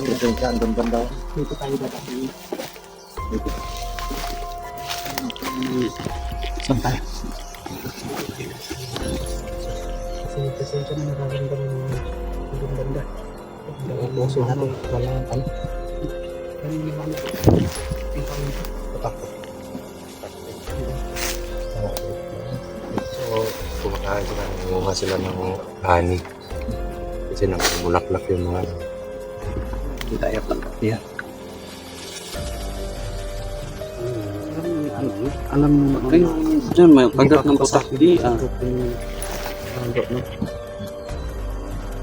Presensya, andun banda. Dito tayo dadaan. Dito. Saan tayo? Kasi presensya na nararamdaman mo yung ganda. Ang puso natin, wala ano. Naniniwala ko. Patakot. So, kumakain sila, nangunga sila ng honey. Kasi namulaklak yung mga Hindi tayo pagkakaya. Alam mo na. Ay, dyan, may kagat ng putak. Hindi,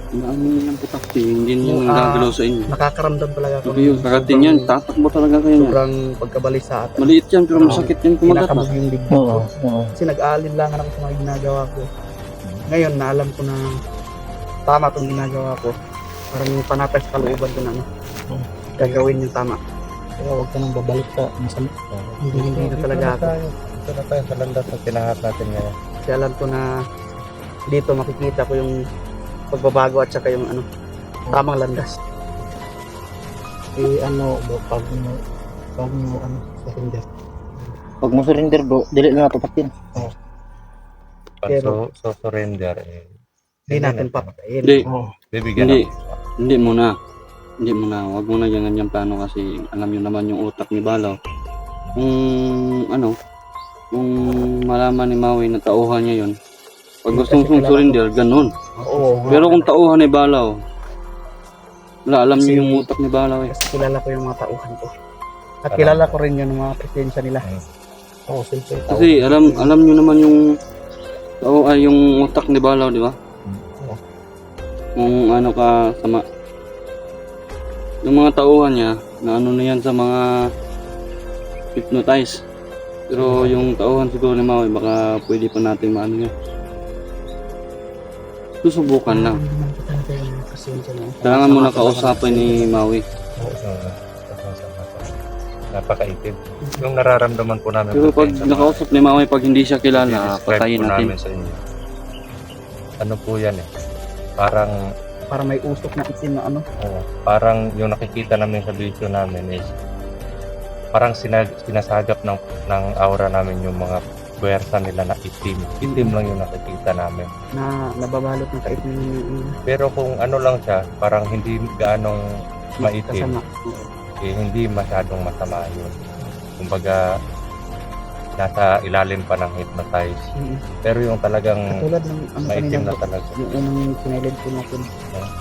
Naamin ng putak, hindi nyo nagagalaw sa inyo. Nakakaramdam talaga ako. Okay, yung kagatin yan, tatakbo talaga kayo niya. Sobrang pagkabalisa at Maliit yan, pero masakit yan kumagat. kinakabog yung dibdib ko. Kasi nag-aalinlangan ako sa mga ginagawa ko. Ngayon, naalam ko na tama itong ginagawa ko. Parang panatag sa kalooban ko na ano, gagawin yung tama. Kaya huwag ka nang babalik sa masama. Hindi na talaga ako. Ito na tayo sa landas na tinahat natin ngayon. Kasi alam ko na dito makikita ko yung pagbabago at saka yung ano, tamang landas. Ano, pag mo ano, surrender. Pag mo surrender bro, dili na natupatin. Pag Pero- surrender, Hindi natin papatayin. Hindi, bibigyan Hindi. ng hindi muna. Hindi muna, wag mo na ganyan yung plano kasi alam nyo naman yung utak ni Balaw. Kung ano, kung malaman ni Maui na tauhan niya yun, pag gustong surrender, ganun. Oo. Pero kung tauhan ni Balaw, wala, alam niyo yung utak ni Balaw eh. Kasi kilala ko yung mga tauhan ko. At kilala ko rin yung mga presensya nila. Oo, simple. Kasi alam niyo naman yung yung utak ni Balaw, di ba? Kung ano ka sama. Yung mga tauhan niya, na ano na yan sa mga hypnotize. Pero yung tauhan siguro ni Maui, baka pwede pa natin maano yan. Susubukan lang. Kailangan mo na kausapin ni Maui. napakaitim. Yung nararamdaman po namin. Pero pag presensya, nakausap ni Maui, pag hindi siya kilala, i-describe patayin po natin. namin sa inyo. Ano po yan eh. Parang Para may usok na itim na ano. parang yung nakikita namin sa video namin is parang sinasagap ng aura namin yung mga puwersa nila na itim. Itim lang yung nakikita namin. Na nababalot ng kaitim yung Pero kung ano lang siya, parang hindi gaanong maitim, kasama. hindi masyadong masama yun. Kumbaga, nasa ilalim pa ng hypnotize. Pero yung talagang Katulad ng ano maitim kanina na talaga. yung unang sinilid ko natin.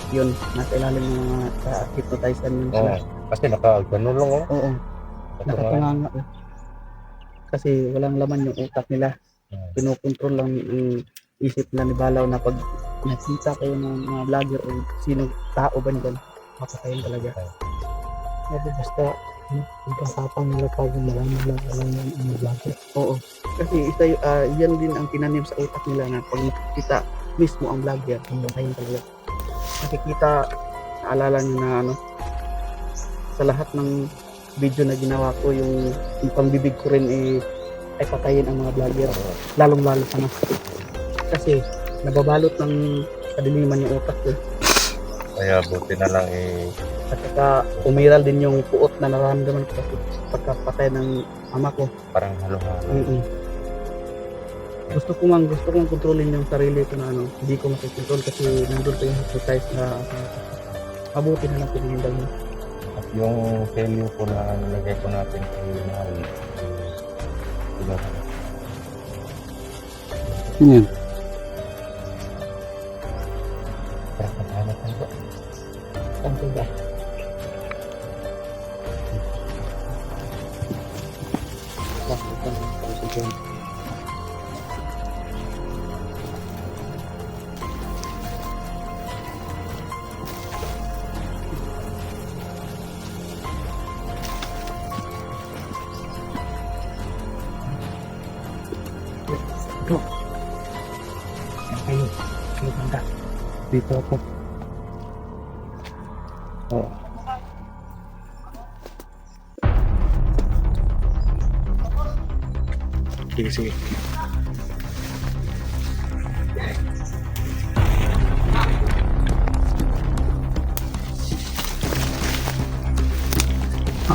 Yun, nasa ilalim ng mga sa hypnotizer yun Oo. sila. Kasi naka-gano lang oh. Oo, Ito nga. nakatunganga. Kasi walang laman yung utak nila. Pinokontrol lang ang isip nila ni Balaw na pag nakita kayo ng mga vlogger o sino tao ba nila, mapatayin talaga. Kasi basta pagkasapang nila pag malaman lang alam yung vlogger. Oo. Kasi isa yan din ang tinanim sa utak nila na pag nakikita mismo ang vlogger, patayin talaga. Nakikita, naalala nyo na ano, sa lahat ng video na ginawa ko, yung pambibig ko rin ay patayin ang mga vlogger, lalong-lalo sana. Kasi nababalot ng kadiliman yung utak ko. Kaya buti na lang At saka umiral din yung puot na nararamdaman ko kasi pagkapatay ng ama ko. parang halo-halo. Gusto kong kontrolin yung sarili ko na ano, hindi ko makikontrol kasi nandun pa yung hypnotize na mabuti na lang pinihindal mo. At yung value po na nilagay po natin kay Maui, Yan. parang maghanap po. Saan ko ba? Bro, kayo banda. Dito ako. Oo. Sige. Kung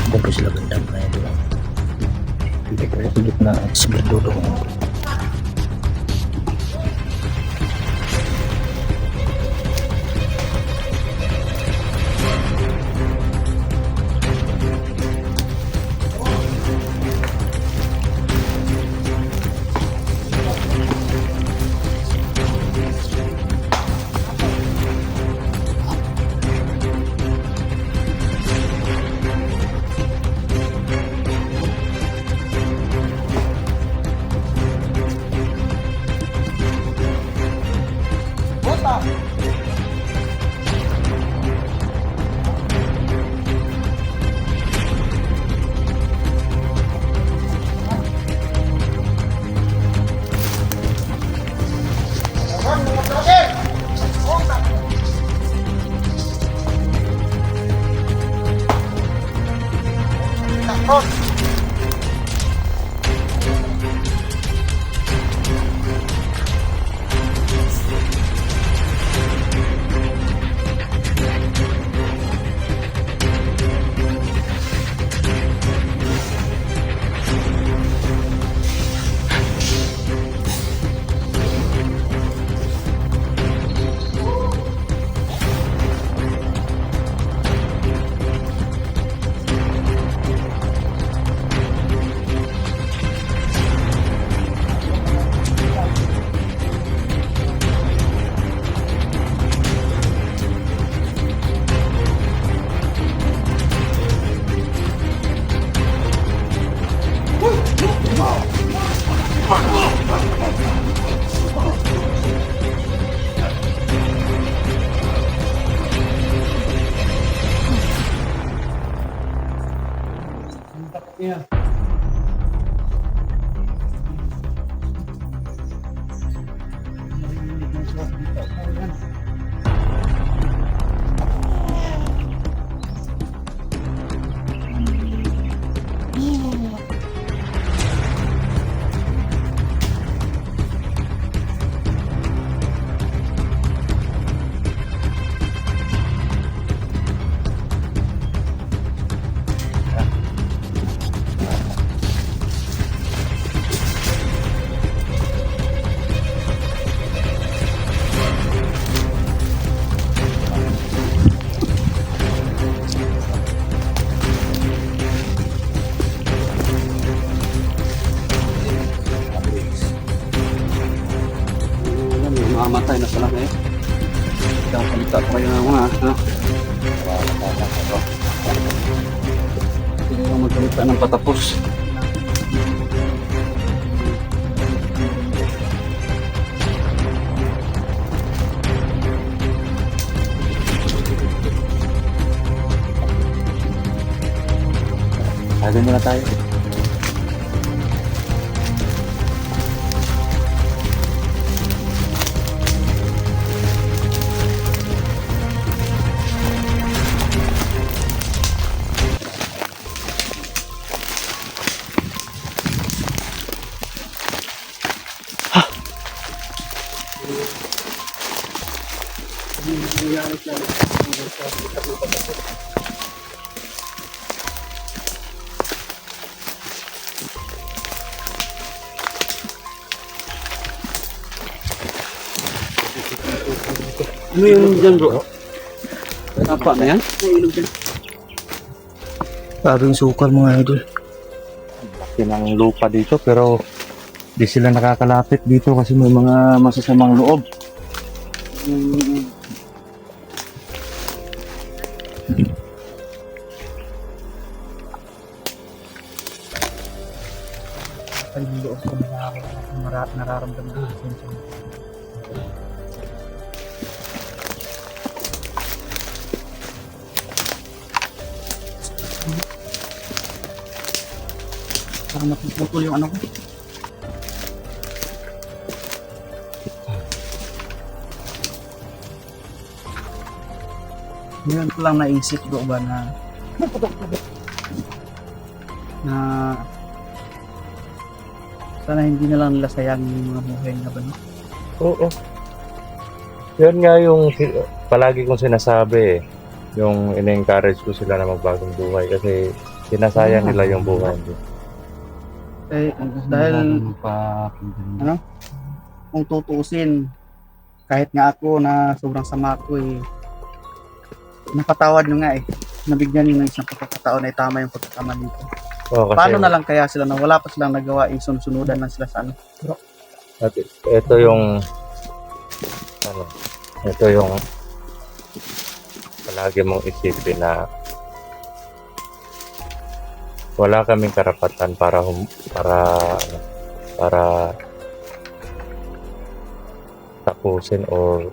po sila gandang na ito. Dito po sa gitna at sigurado. Yeah. Mamatay na pala kayo. Kakalita pa kayo ng mga, ha? Hindi mo magkalita ng patapos. Tagal muna tayo. Ano yun dyan, bro? Tapa na yan? Grabe yung sukal mga idol. Laki ng lupa dito pero di sila nakakalapit dito kasi May mga masasamang loob. Ay, yung loob ko nararamdaman ko. Parang napuputol yung ano ko. Ngayon ko lang naisip ko ba na Sana hindi na lang nila sayangin yung mga buhay na ba, no? Oo. Yan nga yung palagi kong sinasabi eh. Yung ina-encourage ko sila na magbagong buhay kasi sinasayang nila yung buhay nila. Eh, dahil kung tutuusin, kahit nga ako na sobrang sama ko eh, napatawad nyo nga eh. Nabigyan nyo ng isang pagkakataon na tama yung pagkakamali ko. Oo, kasi Paano na lang kaya sila na wala pa silang nagawa, sunod-sunudan lang sila sa ano? at ito yung ito yung palagi mong isipin na wala kaming karapatan para tapusin or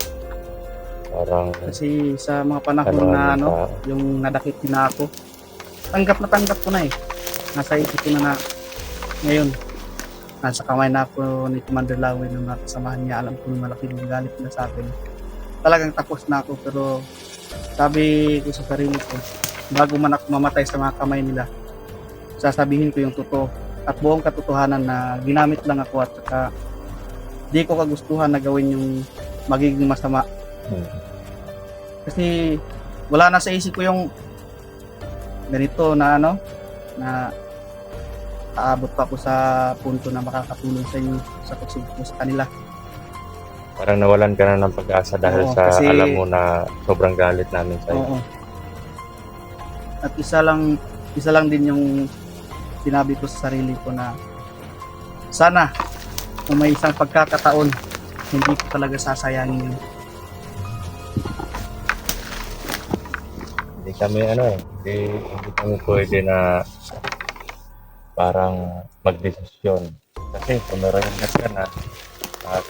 parang Kasi sa mga panahon ano, na ano, tao. yung nadakit na ako, tanggap ko na eh. Nasa isip ko na ngayon, nasa kamay na ako ni Commander Lawin ng mga kasamahan niya. Alam ko na malaki yung galit na sa akin. Talagang tapos na ako, pero sabi ko sa sarili ko, bago man ako mamatay sa mga kamay nila, sasabihin ko yung totoo at buong katotohanan na ginamit lang ako at saka di ko kagustuhan na gawin yung magiging masama. Kasi wala na sa isip ko yung ganito na ano, na aabot pa ako sa punto na makakatulong sa inyo sa pagsubok sa kanila. Parang nawalan ka na ng pag-asa dahil Oo, sa kasi- alam mo na sobrang galit namin sa iyo. Oo. At isa lang din yung sinabi ko sa sarili ko na sana kung may isang pagkakataon, hindi ko talaga sasayangin yun. Hindi kami hindi kami pwede na parang magdesisyon. Kasi pumarangat ka na at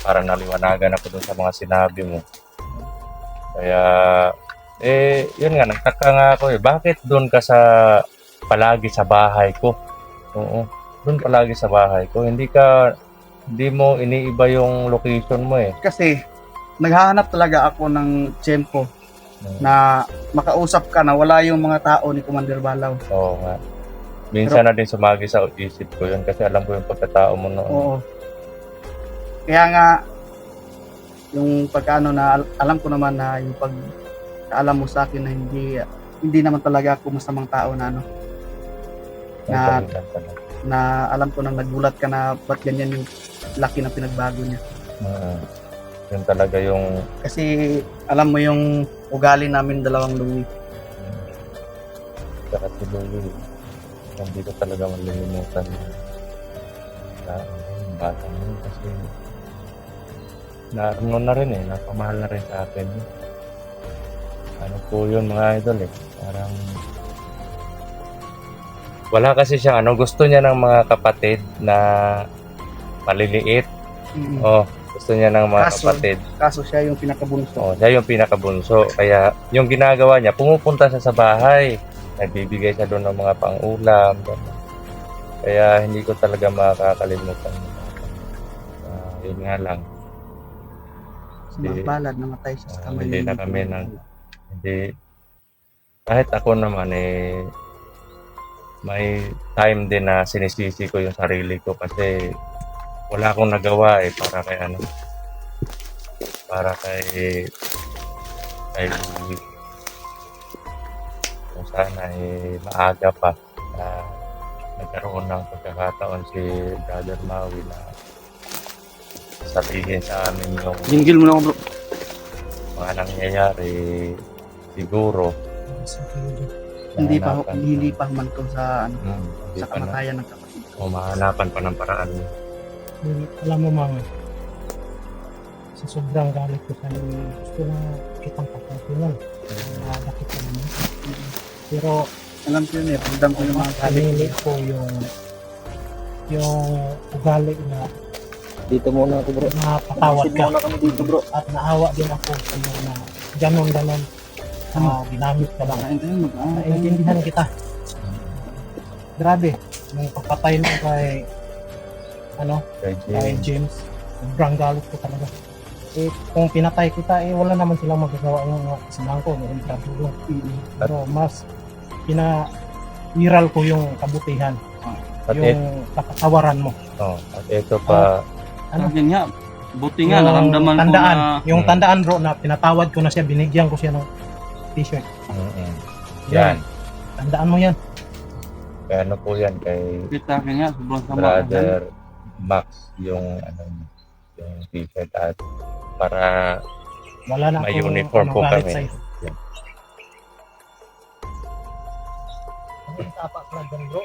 parang naliwanagan ako dun sa mga sinabi mo. Kaya, yun nga, nagtaka nga ako bakit dun ka palagi sa bahay ko? Oo, dun palagi sa bahay ko. Hindi mo iniiba yung location mo eh. Kasi naghahanap talaga ako ng tiyempo na makausap ka na wala yung mga tao ni Commander Balaw. Oo nga. Minsan na din sumagi sa isip ko yun kasi alam ko yung pagkatao mo noon. Oo. Kaya nga, yung pagkaano na alam ko naman na yung pagkaalam mo sa akin na hindi naman talaga ako masamang tao na ano, na- na alam ko nang nagulat ka na ba't ganyan yung laki ng pinagbago niya. Yun talaga yung Kasi alam mo yung ugali namin dalawang Louie. saka si Louie. Hindi ko talaga malilimutan yung bata mo yun kasi na rin napamahal na rin sa akin. Ano po yun mga idol parang wala kasi siya gusto niya ng mga kapatid na maliliit. Gusto niya ng mga Kaso, kapatid. Kaso siya yung pinakabunso. Siya yung pinakabunso. Kaya yung ginagawa niya, pumupunta siya sa bahay. Nagbibigay siya doon ng mga pang-ulam. Kaya hindi ko talaga makakalimutan. Yun nga lang. Balad, namatay siya sa kamay. Hindi na kami kahit ako naman may time din na sinisisi ko yung sarili ko kasi wala akong nagawa para kay kung sana maaga pa na nagkaroon ng pagkakataon si Brother Maui na sabihin sa amin yung Jingle mo na ako, bro. mga nangyayari siguro Hindi pa mahanapan humantong sa hindi sa pa na kamatayan ng kapatid. o mahanapan pa ng paraan. Alam mo, Mang, sa sobrang galit ko sa iyo, gusto na kitang pagkatunan. Nakakit ka naman. Pero Alam ko yun pagdam ko yung mga galit. kanili ko yung ugali na Dito muna ako, bro. napatawad ka. Muna kami dito, bro. At naawa din ako sa iyo na ganon ginamit ka lang. Naiintindihan kita. Grabe, yung pagpatay mo kay kay James, sobrang galit ko talaga. Kung pinatay kita, wala naman silang magagawa yung mga kasamahan ko, yung katulong. Pero mas pina-viral ko yung kabutihan. At yung kapatawaran mo. At ito pa, Ano? Sabi nga, buti nga, naramdaman ko tandaan, na yung tandaan bro na pinatawad ko na siya, binigyan ko siya ng t-shirt. yan. Tandaan mo yan. Kaya ano po yan kay kita ka nga, sobrang sama. Brother Max yung yung t-shirt at para Wala na may akong uniform po galit kami. sa'yo. Yan. Ang tapak na dyan, bro.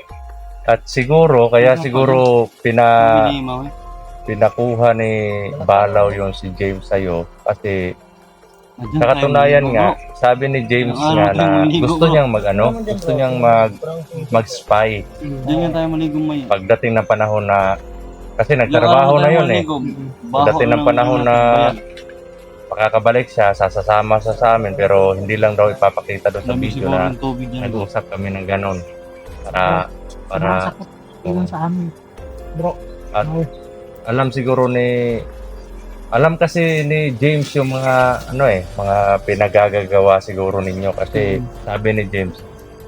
At siguro, kaya siguro Minimaw eh. pinakuha ni Balaw yung si James sa'yo kasi Andyan sa katunayan tayo, nga, bro. sabi ni James Ano, nga ano, na maligo, gusto bro? niyang gusto niyang mag-spy Diyan nga tayo maligo may. pagdating ng panahon na kasi nagtrabaho na yun eh. Pagdating ng panahon na makakabalik siya, sasama sa amin pero hindi lang daw ipapakita doon sa video na nag-usap kami ng ganon para Sakot yun sa amin. Bro, At- no. alam kasi ni James yung mga mga pinagagagawa siguro ninyo kasi sabi ni James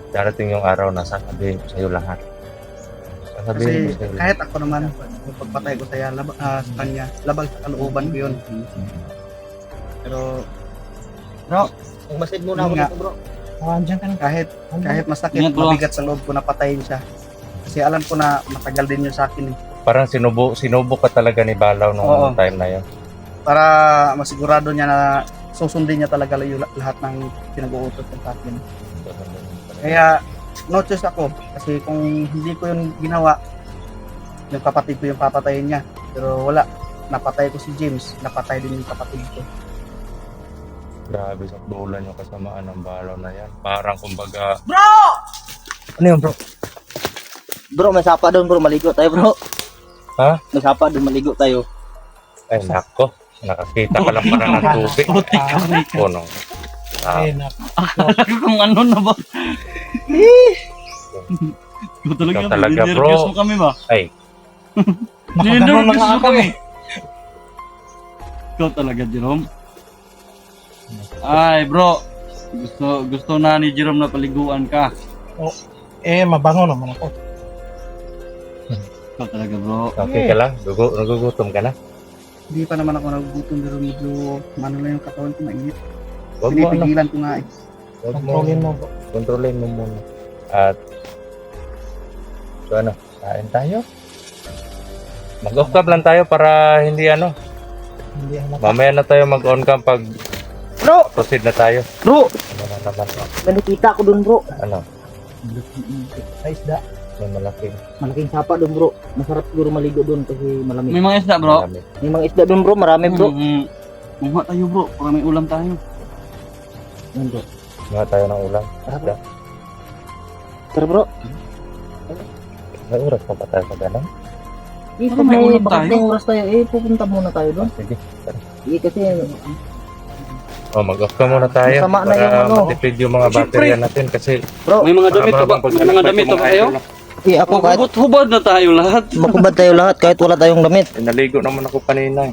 darating yung araw na sasabihin ko sa iyo lahat. Sasabihin ko Kasi sa iyo. kahit ako naman, yung pagpatay ko sa kanya, labag sa kalooban ko yun. Pero Magmasid muna Yun ako nga. dito, bro. Andyan ka na. kahit masakit, Ingat, bro. mabigat sa loob ko na patayin siya. Kasi alam ko na matagal din yun sa akin eh. Parang sinubo ka talaga ni Balaw Oo. nung time na yun. Para masigurado niya na susundin niya talaga yung lahat ng pinag-uutos niya sa akin. Kaya no choice ako kasi kung hindi ko yun ginawa, yung kapatid ko yung papatayin niya. Pero wala, napatay ko si James, napatay din yung kapatid ko. Grabe sa bulan yung kasamaan ng Balaw na yan. Parang kumbaga Ano yun, bro? Bro, may sapa doon, bro. Maligo tayo, bro. Ha? May sapa doon, maligo tayo. ay nako, nakakita ka lang para ng tubig. Oh no. Eh, na. Kung ano na ba? Ikaw talaga, Ikaw talaga, bro. nervyos mo kami ba? Ay, Nakaganon na Nervyos nga mo ako kami. eh. Ikaw talaga, Jerome. Ay, bro. Gusto na ni Jerome na paliguan ka. Eh, mabango naman ako. Ikaw talaga, bro. okay ka lang? Nagugutom ka na? Hindi pa naman ako nagugutom pero medyo ano lang yung katawan ko, mainit. Wag mo Pinipigilan ko nga eh. Wag Kontrolin mo, bro. Kontrolin mo muna. At so kain tayo. Mag-off cam lang tayo para hindi Hindi halata. mamaya na tayo mag-on cam pag Bro! proceed na tayo. Bro! Ano na naman, May nakita ko doon, bro. ano, Sa isda. may malaking Malaking sapa doon, bro. Masarap siguro maligo doon kasi malamig. May mga isda, bro. marami. May mga isda doon, bro. Marami, bro. Mungha tayo, bro. Para may ulam tayo. Yan, bro. Mga tayo ng ulam. Tara, bro. Tara, bro. May oras pa ba tayo sa ganun? Eh, Ano, may ulam tayo? Bakit oras tayo? Eh, pupunta muna tayo doon. Sige. Eh, kasi Mag-off cam muna tayo Masama na para yung ano. matipid yung mga Siyempre. baterya natin kasi May mga damit ba? habang May mga damit ba kayo? eh, ako kahit Hubad na tayo lahat. makubad tayo lahat kahit wala tayong damit. naligo naman ako kanina.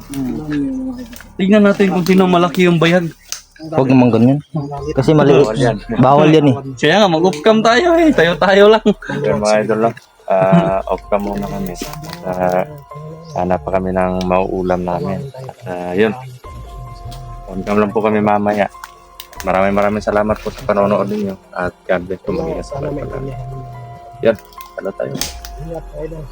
Tignan natin kung sino malaki yung bayag. Huwag naman ganyan. Kasi maliit. Bawal yan. Bawal yan eh. Kaya nga, mag-off cam tayo eh. Tayo-tayo lang. Yun mga idol lang. Off cam muna kami. Sana pa kami ng mauulam namin. Yun. On cam lang po kami mamaya. Maraming salamat po sa panonood ninyo. At God bless po mag-iingat sa Sana pala. maintindihan mo. Yan. Ano tayo? Ingat, idol.